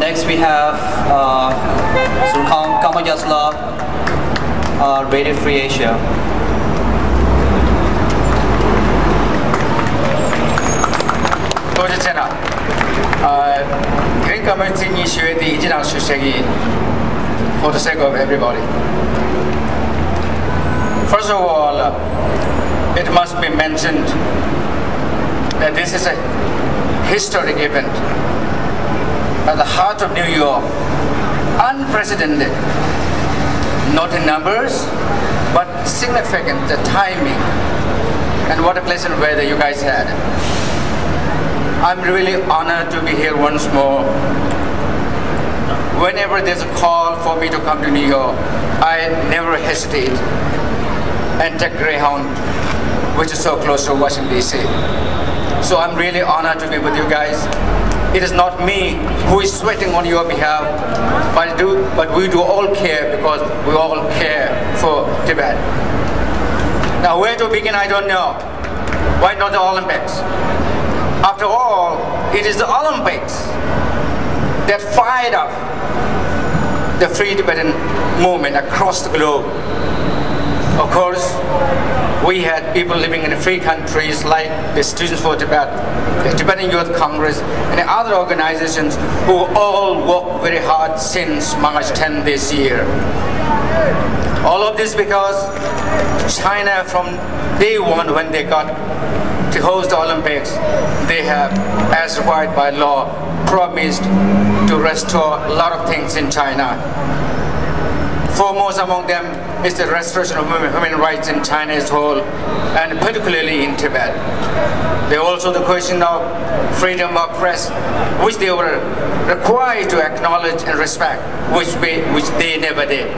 Next we have Surkhan Kamayatla, Radio Free Asia. For the sake of everybody. First of all, it must be mentioned that this is a historic event at the heart of New York, unprecedented, not in numbers, but significant, the timing, and what a pleasant weather you guys had. I'm really honored to be here once more. Whenever there's a call for me to come to New York, I never hesitate and take Greyhound, which is so close to Washington, D.C. So I'm really honored to be with you guys. It is not me who is sweating on your behalf, but we do all care because we all care for Tibet. Now where to begin, I don't know. Why not the Olympics? After all, it is the Olympics that fired up the free Tibetan movement across the globe. Of course, we had people living in free countries like the Students for Tibet, the Tibetan Youth Congress, and other organizations who all worked very hard since March 10 this year. All of this because China, from day one when they got to host the Olympics, they have, as required by law, promised to restore a lot of things in China. Foremost among them is the restoration of human rights in China as a whole, and particularly in Tibet. There also the question of freedom of press, which they were required to acknowledge and respect, which they never did.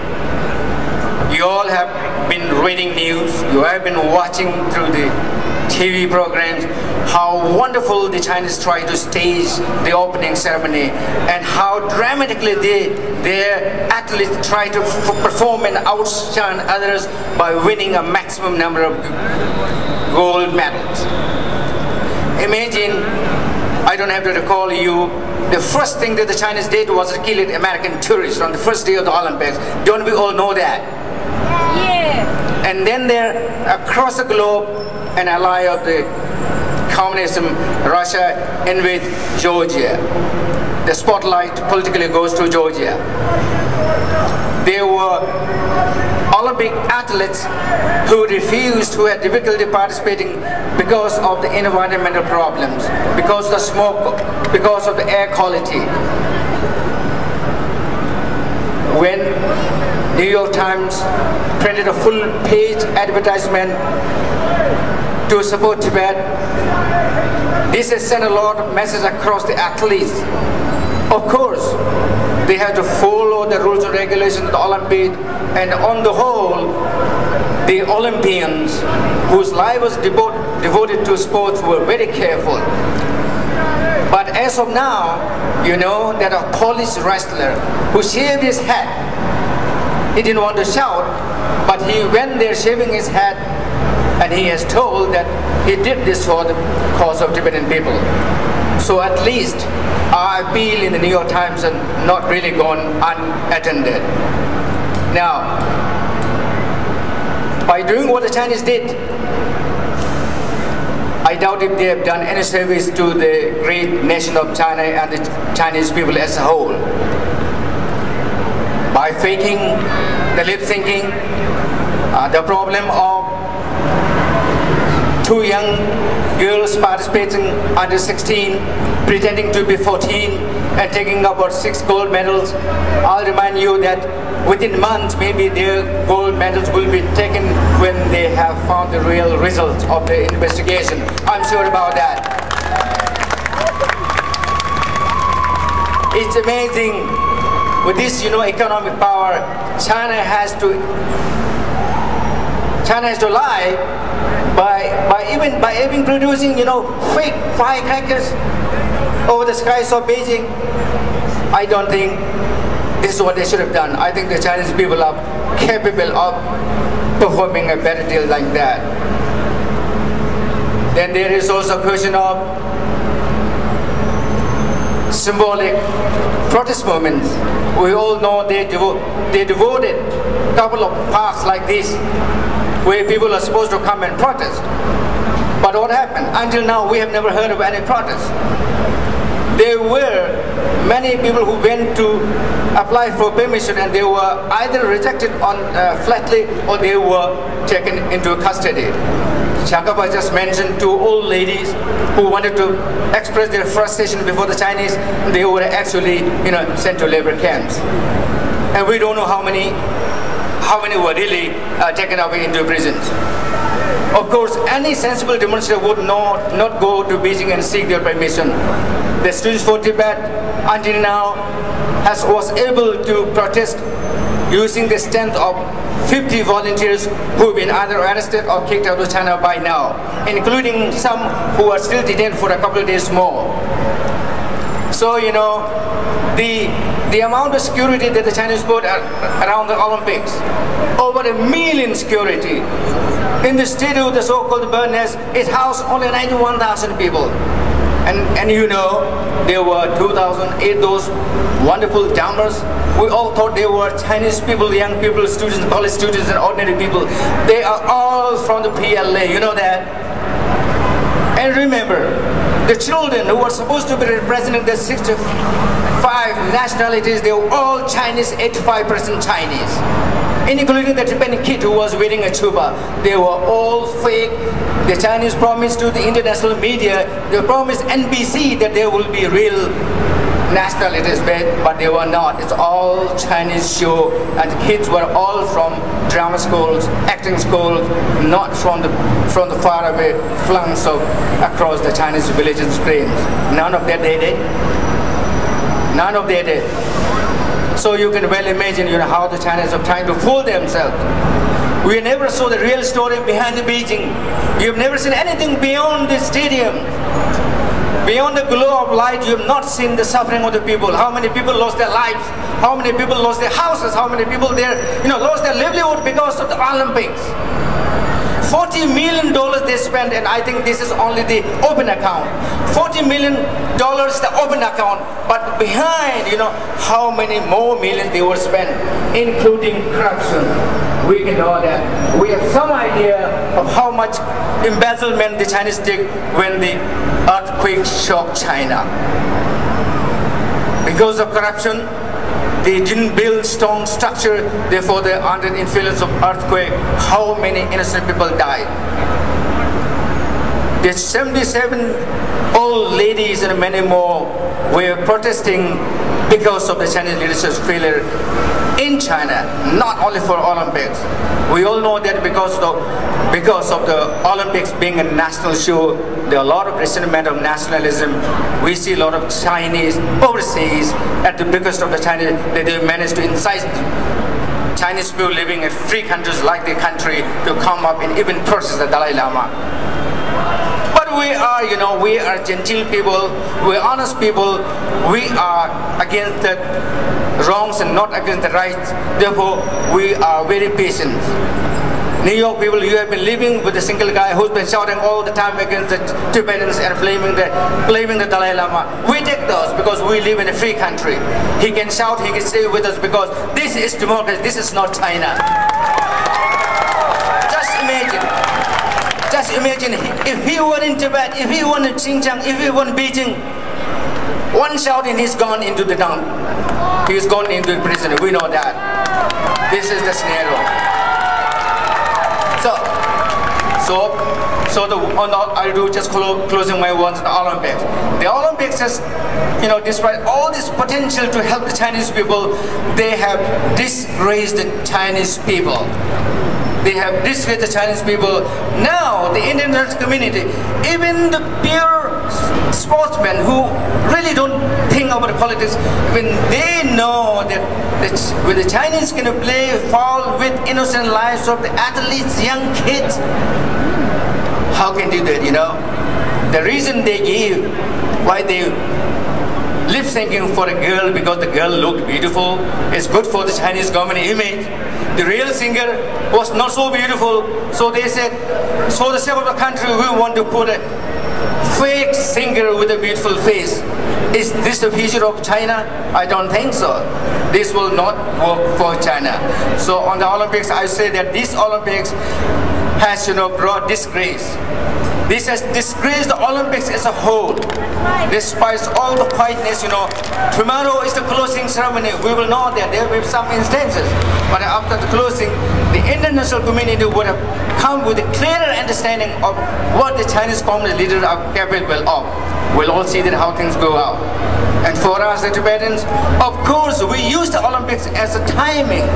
You all have been reading news, you have been watching through the TV programs how wonderful the Chinese try to stage the opening ceremony and how dramatically their athletes try to perform and outshine others by winning a maximum number of gold medals. Imagine, I don't have to recall you, the first thing that the Chinese did was to kill American tourists on the first day of the Olympics. Don't we all know that? Yeah. And then they're across the globe, an ally of the communism, Russia, invade Georgia. The spotlight politically goes to Georgia. There were Olympic athletes who refused, who had difficulty participating because of the environmental problems, because of the smoke, because of the air quality. When New York Times printed a full-page advertisement to support Tibet, this has sent a lot of messages across the athletes. Of course, they have to follow the rules and regulations of the Olympiad, and on the whole, the Olympians whose life was devoted to sports were very careful. But as of now, you know that a Polish wrestler who shaved his head, he didn't want to shout, but he went there shaving his head, and he has told that he did this for the cause of Tibetan people. So at least our appeal in the New York Times has not really gone unattended. Now, by doing what the Chinese did, I doubt if they have done any service to the great nation of China and the Chinese people as a whole. By faking the lip syncing, the problem of 2 young girls participating under 16, pretending to be 14 and taking about 6 gold medals. I'll remind you that within months maybe their gold medals will be taken when they have found the real results of the investigation. I'm sure about that. It's amazing with this, economic power, China has to lie by even producing, fake firecrackers over the skies of Beijing. I don't think this is what they should have done. I think the Chinese people are capable of performing a better deal like that. Then there is also a question of symbolic protest movements. We all know they devoted a couple of parks like this where people are supposed to come and protest. But what happened? Until now, we have never heard of any protest. There were many people who went to apply for permission and they were either rejected on flatly or they were taken into custody. Shakapa just mentioned two old ladies who wanted to express their frustration before the Chinese. They were actually, sent to labor camps. And we don't know how many were really taken away into prisons. Of course, any sensible demonstrator would not go to Beijing and seek their permission. The Students for Tibet, until now, was able to protest using the strength of 50 volunteers who have been either arrested or kicked out of China by now, including some who are still detained for a couple of days more. So, the amount of security that the Chinese put around the Olympics, over 1 million security. In the stadium, the so-called bird nest, it housed only 91,000 people. And there were 2,008 those wonderful jumpers. We all thought they were Chinese people, young people, students, college students, and ordinary people. They are all from the PLA, you know that? And remember, the children who were supposed to be representing the 65 nationalities, they were all Chinese, 85% Chinese, including the Tibetan kid who was wearing a chuba. They were all fake. The Chinese promised to the international media, they promised NBC that there will be real nationalities, but they were not. It's all Chinese show, and the kids were all from drama schools, acting schools, not from the faraway flanks of across the Chinese villages, plains. None of that they did. None of that did. So you can well imagine, how the Chinese are trying to fool themselves. We never saw the real story behind the Beijing. You've never seen anything beyond the stadium. Beyond the glow of light, you have not seen the suffering of the people. How many people lost their lives? How many people lost their houses? How many people lost their livelihood because of the Olympics? $40 million they spent, and I think this is only the open account. $40 million, the open account, but behind, how many more millions they were spent, including corruption. We can know that. We have some idea of how much embezzlement the Chinese did when the earthquake shocked China. Because of corruption, they didn't build strong structure, therefore they're under the influence of earthquake. How many innocent people died? The 77 old ladies and many more were protesting because of the Chinese leadership's failure in China, not only for Olympics. We all know that because of the Olympics being a national show, there are a lot of resentment of nationalism. We see a lot of Chinese overseas at the biggest of the Chinese that they managed to incite Chinese people living in free countries like their country to come up and even protest the Dalai Lama. But we are, we are genteel people, we're honest people, we are against the wrongs and not against the rights. Therefore, we are very patient. New York people, you have been living with a single guy who's been shouting all the time against the Tibetans and blaming the Dalai Lama. We take those because we live in a free country. He can shout, he can stay with us because this is democracy, this is not China. Just imagine if he were in Tibet, if he were in Xinjiang, if he were in Beijing, one shout and he's gone into the dump. He's gone into the prison. We know that. This is the scenario. I do just closing my words on the Olympics. The Olympics has, despite all this potential to help the Chinese people, they have disgraced the Chinese people. They have disgraced the Chinese people. Now, the international community, even the pure sportsmen who really don't think about politics, when they know that when the Chinese can play foul with innocent lives of the athletes, young kids, how can they do that, The reason they gave, why they lip syncing for a girl because the girl looked beautiful, is good for the Chinese government image. The real singer was not so beautiful, so they said, for the sake of the country, we want to put a fake singer with a beautiful face. Is this the future of China? I don't think so. This will not work for China. So on the Olympics, I say that this Olympics has, brought disgrace. This has disgraced the Olympics as a whole. Despite all the quietness, tomorrow is the closing ceremony. We will know that there will be some instances. But after the closing, the international community would have come with a clearer understanding of what the Chinese Communist leaders are capable of. We'll all see that how things go out. And for us, the Tibetans, of course, we use the Olympics as a timing.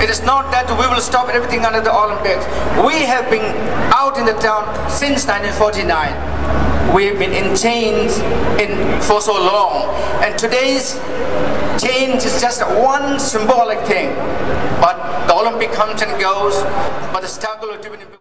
It is not that we will stop everything under the Olympics. We have been out in the town since 1949. We have been in chains for so long. And today's change is just one symbolic thing. But the Olympic comes and goes. But the struggle of Tibetan